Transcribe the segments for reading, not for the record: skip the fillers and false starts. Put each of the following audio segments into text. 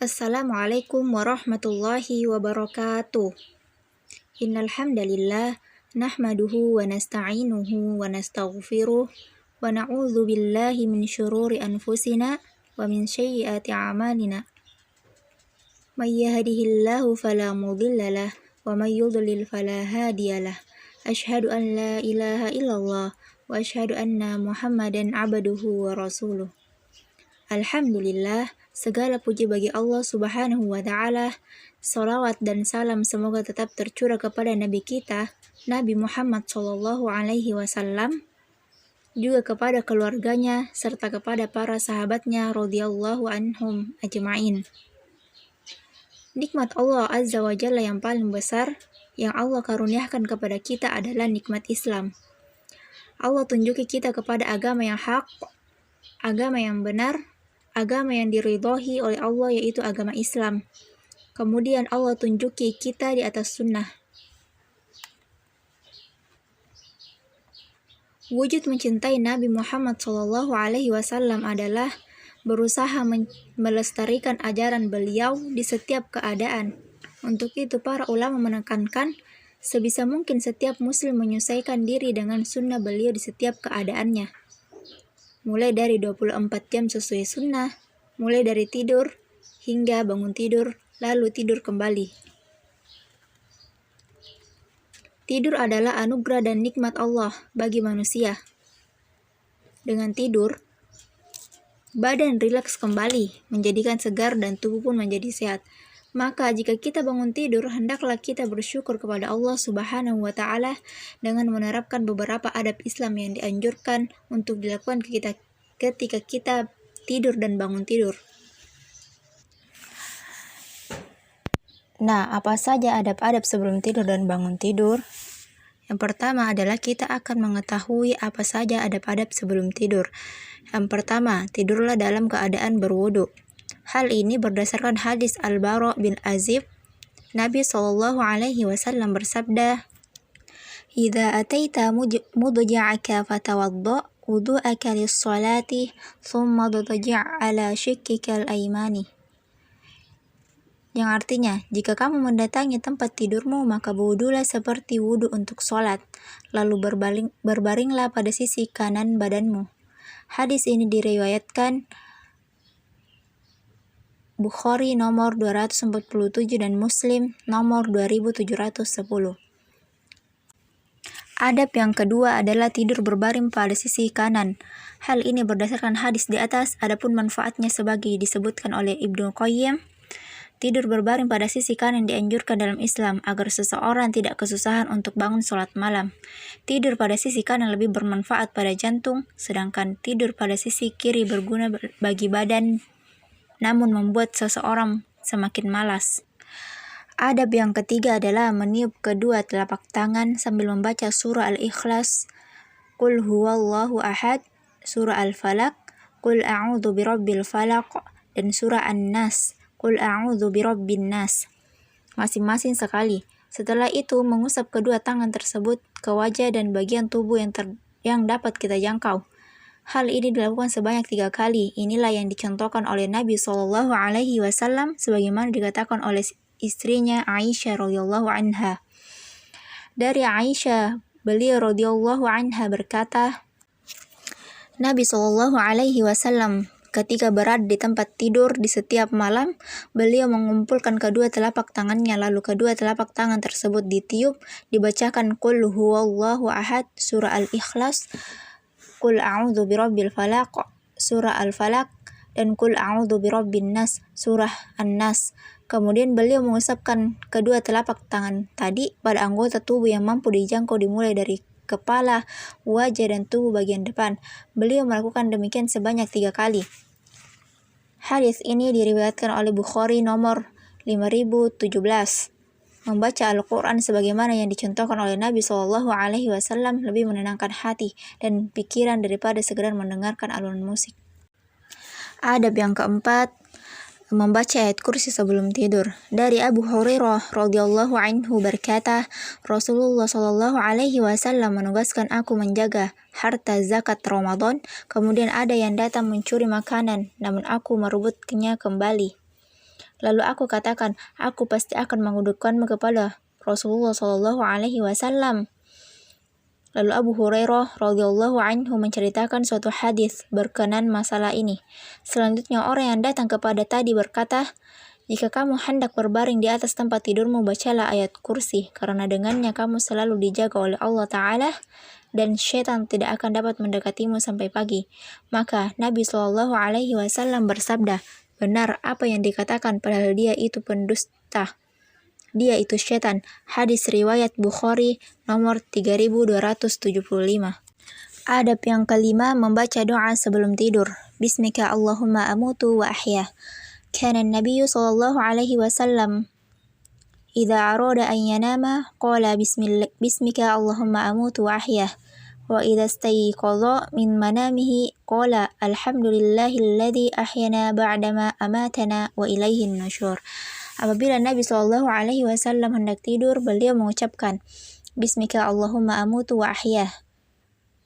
Assalamualaikum warahmatullahi wabarakatuh. Innal hamdalillah nahmaduhu wa nasta'inuhu wa nastaghfiruh wa na'udzu billahi min syururi anfusina wa min sayyiati a'malina. May yahdihillahu fala mudhillalah wa may yudlil fala hadiyalah. Asyhadu an la ilaha illallah wa asyhadu anna Muhammadan abduhu wa rasuluh. Alhamdulillah, segala puji bagi Allah Subhanahu wa Ta'ala. Salawat dan salam semoga tetap tercurah kepada Nabi kita, Nabi Muhammad Shallallahu Alaihi Wasallam, juga kepada keluarganya serta kepada para sahabatnya radhiyallahu anhum ajma'in. Nikmat Allah Azza wa Jalla yang paling besar yang Allah karuniakan kepada kita adalah nikmat Islam. Allah tunjuki kita kepada agama yang hak, agama yang benar, agama yang diridhoi oleh Allah, yaitu agama Islam. Kemudian Allah tunjuki kita di atas sunnah. Wujud mencintai Nabi Muhammad SAW adalah berusaha melestarikan ajaran beliau di setiap keadaan. Untuk itu para ulama menekankan sebisa mungkin setiap muslim menyesuaikan diri dengan sunnah beliau di setiap keadaannya. Mulai dari 24 jam sesuai sunnah, mulai dari tidur hingga bangun tidur, lalu tidur kembali. Tidur adalah anugerah dan nikmat Allah bagi manusia. Dengan tidur, badan rileks kembali, menjadikan segar dan tubuh pun menjadi sehat. Maka jika kita bangun tidur, hendaklah kita bersyukur kepada Allah Subhanahu wa Ta'ala dengan menerapkan beberapa adab Islam yang dianjurkan untuk dilakukan ketika kita tidur dan bangun tidur. Nah, apa saja adab-adab sebelum tidur dan bangun tidur? Yang pertama adalah kita akan mengetahui apa saja adab-adab sebelum tidur. Yang pertama, tidurlah dalam keadaan berwudu. Hal ini berdasarkan hadis Al-Bara bin Azib. Nabi SAW bersabda, "Idza ataita mudja'aka fatawadda wudu'aka lis-salati thumma dtaji' ala shikkika al-aymani." Yang artinya, jika kamu mendatangi tempat tidurmu, maka berwudulah seperti wudu untuk sholat, lalu berbaringlah pada sisi kanan badanmu. Hadis ini diriwayatkan Bukhari nomor 247 dan Muslim nomor 2710. Adab yang kedua adalah tidur berbaring pada sisi kanan. Hal ini berdasarkan hadis di atas, adapun manfaatnya sebagai disebutkan oleh Ibnu Qayyim. Tidur berbaring pada sisi kanan dianjurkan dalam Islam agar seseorang tidak kesusahan untuk bangun sholat malam. Tidur pada sisi kanan lebih bermanfaat pada jantung, sedangkan tidur pada sisi kiri berguna bagi badan, namun membuat seseorang semakin malas. Adab yang ketiga adalah meniup kedua telapak tangan sambil membaca surah Al-Ikhlas, Qul huwallahu ahad, surah Al-Falaq, Qul a'udzu birabbil falaq, dan surah An-Nas, Qul a'udzu birabbin nas, masing-masing sekali. Setelah itu mengusap kedua tangan tersebut ke wajah dan bagian tubuh yang dapat kita jangkau. Hal ini dilakukan sebanyak 3 kali. Inilah yang dicontohkan oleh Nabi SAW sebagaimana dikatakan oleh istrinya Aisyah radhiyallahu anha. Dari Aisyah, beliau radhiyallahu anha berkata, Nabi SAW ketika berada di tempat tidur di setiap malam, beliau mengumpulkan kedua telapak tangannya, lalu kedua telapak tangan tersebut ditiup, dibacakan Qul huwallahu ahad, surah Al-Ikhlas, Qul a'udzu birabbil falaq, surah Al-Falaq, dan Qul a'udzu birabbin nas, surah An-Nas. Kemudian beliau mengusapkan kedua telapak tangan tadi pada anggota tubuh yang mampu dijangkau dimulai dari kepala, wajah, dan tubuh bagian depan. Beliau melakukan demikian sebanyak 3 kali. Hadis ini diriwayatkan oleh Bukhari nomor 5017. Membaca Al-Quran sebagaimana yang dicontohkan oleh Nabi SAW lebih menenangkan hati dan pikiran daripada sekedar mendengarkan alunan musik. Adab yang keempat, membaca ayat kursi sebelum tidur. Dari Abu Hurairah radhiyallahu anhu berkata, Rasulullah SAW menugaskan aku menjaga harta zakat Ramadan. Kemudian ada yang datang mencuri makanan, namun aku merebutnya kembali. Lalu aku katakan, aku pasti akan mengudukanmu kepada Rasulullah Shallallahu Alaihi Wasallam. Lalu Abu Hurairah radhiyallahu anhu menceritakan suatu hadis berkenaan masalah ini. Selanjutnya orang yang datang kepada tadi berkata, jika kamu hendak berbaring di atas tempat tidurmu, bacalah ayat kursi, karena dengannya kamu selalu dijaga oleh Allah Ta'ala, dan syaitan tidak akan dapat mendekatimu sampai pagi. Maka Nabi Shallallahu Alaihi Wasallam bersabda, benar apa yang dikatakan, padahal dia itu pendusta. Dia itu syaitan. Hadis riwayat Bukhari nomor 3275. Adab yang kelima, membaca doa sebelum tidur. Bismika Allahumma amutu wa ahya. Kana Nabi sallallahu alaihi wasallam idza arada an yanama qala bismika Allahumma amutu wa ahya. Wa idza istayqadha min manamihi qala alhamdulillahilladzi ahyana ba'dama amatana wa ilaihin nusyur. Apabila Nabi Shallallahu Alaihi Wasallam hendak tidur, beliau mengucapkan, Bismika Allahumma amutu wa ahya,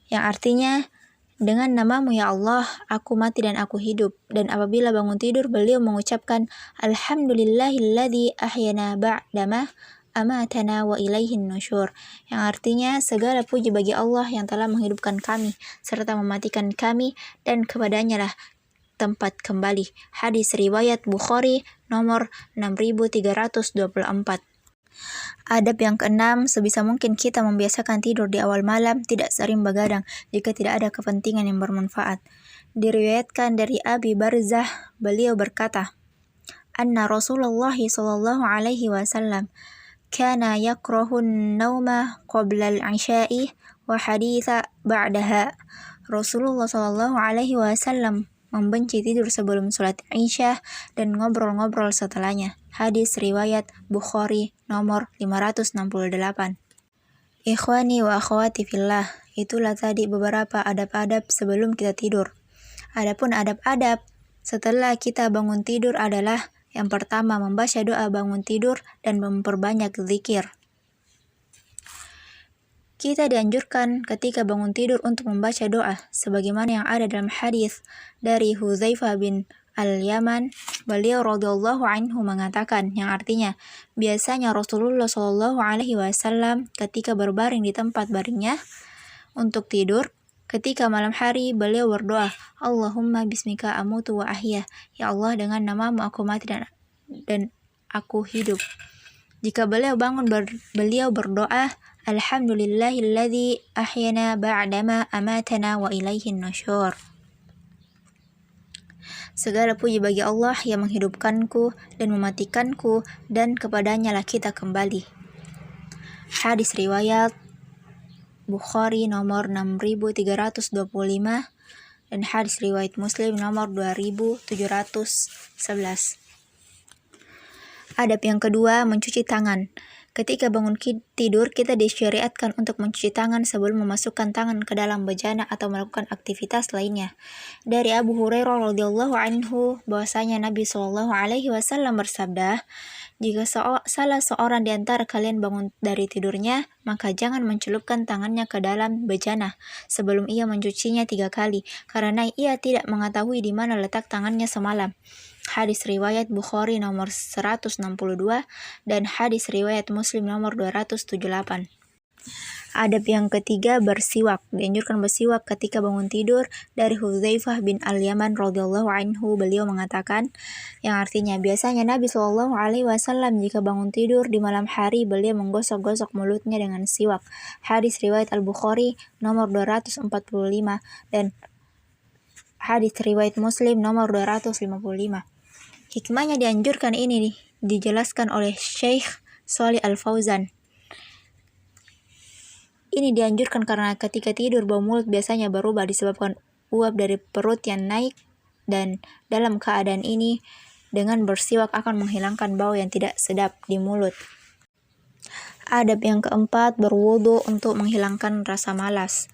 yang artinya, dengan namamu ya Allah, aku mati dan aku hidup. Dan apabila bangun tidur, beliau mengucapkan, Alhamdulillahilladzi ahyana ba'dama amatana wa ilaihin nusyur, yang artinya, segala puji bagi Allah yang telah menghidupkan kami, serta mematikan kami, dan kepadanya lah tempat kembali. Hadis riwayat Bukhari nomor 6324. Adab yang keenam, sebisa mungkin kita membiasakan tidur di awal malam, tidak sering begadang jika tidak ada kepentingan yang bermanfaat. Diriwayatkan dari Abi Barzah, beliau berkata, Anna Rasulullah sallallahu alaihi wasallam kana yakrahun nauma qabla al-isya'i wa haditha ba'daha. Rasulullah sallallahu alaihi wasallam membenci tidur sebelum sholat Isya dan ngobrol-ngobrol setelahnya. Hadis riwayat Bukhari nomor 568. Ikhwani wa akhwati fillah, itulah tadi beberapa adab-adab sebelum kita tidur. Adapun adab-adab setelah kita bangun tidur adalah yang pertama, membaca doa bangun tidur dan memperbanyak zikir. Kita dianjurkan ketika bangun tidur untuk membaca doa, sebagaimana yang ada dalam hadis dari Hudzaifah bin Al-Yaman, beliau radhiyallahu anhu mengatakan, yang artinya, biasanya Rasulullah Shallallahu Alaihi Wasallam ketika berbaring di tempat baringnya untuk tidur, ketika malam hari beliau berdoa, Allahumma bismika amutu wa ahya, ya Allah dengan namamu aku mati dan aku hidup. Jika beliau bangun beliau berdoa, Alhamdulillahilladzi ahyana ba'dama amatana wa ilaihin nusyur. Segala puji bagi Allah yang menghidupkanku dan mematikanku, dan kepadanya lah kita kembali. Hadis riwayat Bukhari nomor 6325 dan hadis riwayat Muslim nomor 2711. Adab yang kedua, mencuci tangan. Ketika bangun tidur, kita disyariatkan untuk mencuci tangan sebelum memasukkan tangan ke dalam bejana atau melakukan aktivitas lainnya. Dari Abu Hurairah radhiyallahu anhu bahwasanya Nabi Shallallahu Alaihi Wasallam bersabda, jika salah seorang di antara kalian bangun dari tidurnya, maka jangan mencelupkan tangannya ke dalam bejana sebelum ia mencucinya 3 kali, karena ia tidak mengetahui di mana letak tangannya semalam. Hadis riwayat Bukhari nomor 162 dan hadis riwayat Muslim nomor 278. Adab yang ketiga, bersiwak. Dianjurkan bersiwak ketika bangun tidur. Dari Hudzaifah bin Al-Yaman radhiyallahu anhu, beliau mengatakan, yang artinya, biasanya Nabi Shallallahu Alaihi Wasallam jika bangun tidur di malam hari, beliau menggosok-gosok mulutnya dengan siwak. Hadis riwayat Al-Bukhari nomor 245 dan hadis riwayat Muslim nomor 255. Hikmahnya dianjurkan ini dijelaskan oleh Syekh Shalih Al-Fauzan. Ini dianjurkan karena ketika tidur bau mulut biasanya berubah disebabkan uap dari perut yang naik, dan dalam keadaan ini dengan bersiwak akan menghilangkan bau yang tidak sedap di mulut. Adab yang keempat, berwudu untuk menghilangkan rasa malas.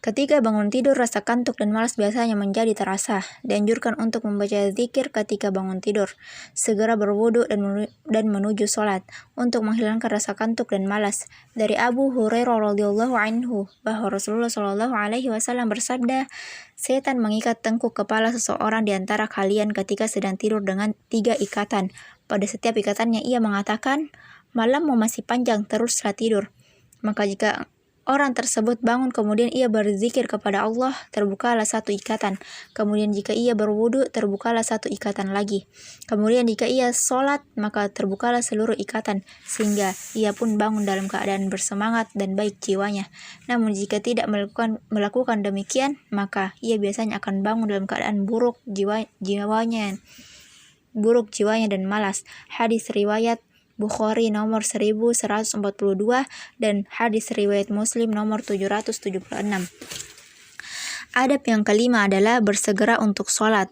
Ketika bangun tidur, rasa kantuk dan malas biasanya menjadi terasa. Dianjurkan untuk membaca zikir ketika bangun tidur. Segera berwudu dan menuju sholat untuk menghilangkan rasa kantuk dan malas. Dari Abu Hurairah radhiyallahu anhu bahwa Rasulullah shallallahu alaihi wasallam bersabda, setan mengikat tengkuk kepala seseorang di antara kalian ketika sedang tidur dengan 3 ikatan. Pada setiap ikatannya ia mengatakan, malammu masih panjang, teruslah tidur. Maka jika orang tersebut bangun kemudian ia berzikir kepada Allah, terbukalah 1 ikatan. Kemudian jika ia berwudu, terbukalah 1 ikatan lagi. Kemudian jika ia sholat, maka terbukalah seluruh ikatan, sehingga ia pun bangun dalam keadaan bersemangat dan baik jiwanya. Namun jika tidak melakukan demikian, maka ia biasanya akan bangun dalam keadaan buruk jiwanya dan malas. Hadis riwayat Bukhari nomor 1142 dan hadis riwayat Muslim nomor 776. Adab yang kelima adalah bersegera untuk sholat.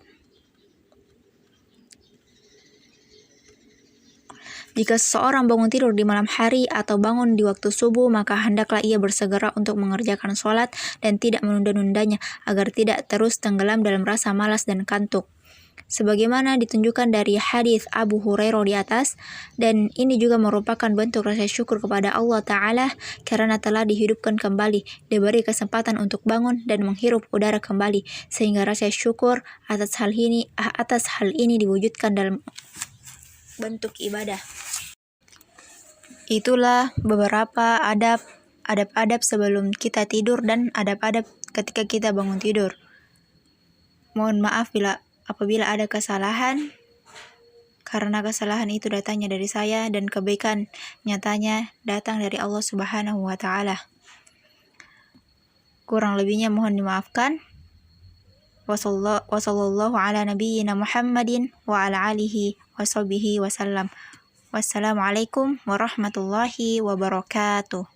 Jika seseorang bangun tidur di malam hari atau bangun di waktu subuh, maka hendaklah ia bersegera untuk mengerjakan sholat dan tidak menunda-nundanya agar tidak terus tenggelam dalam rasa malas dan kantuk. Sebagaimana ditunjukkan dari hadis Abu Hurairah di atas, dan ini juga merupakan bentuk rasa syukur kepada Allah Ta'ala karena telah dihidupkan kembali, diberi kesempatan untuk bangun dan menghirup udara kembali, sehingga rasa syukur atas hal ini diwujudkan dalam bentuk ibadah. Itulah beberapa adab-adab sebelum kita tidur dan adab-adab ketika kita bangun tidur. Mohon maaf apabila ada kesalahan, karena kesalahan itu datangnya dari saya dan kebaikan nyatanya datang dari Allah Subhanahu wa Ta'ala. Kurang lebihnya mohon dimaafkan. Wassallallahu ala nabiyyina Muhammadin wa ala alihi wa sahbihi wasallam. Wassalamualaikum warahmatullahi wabarakatuh.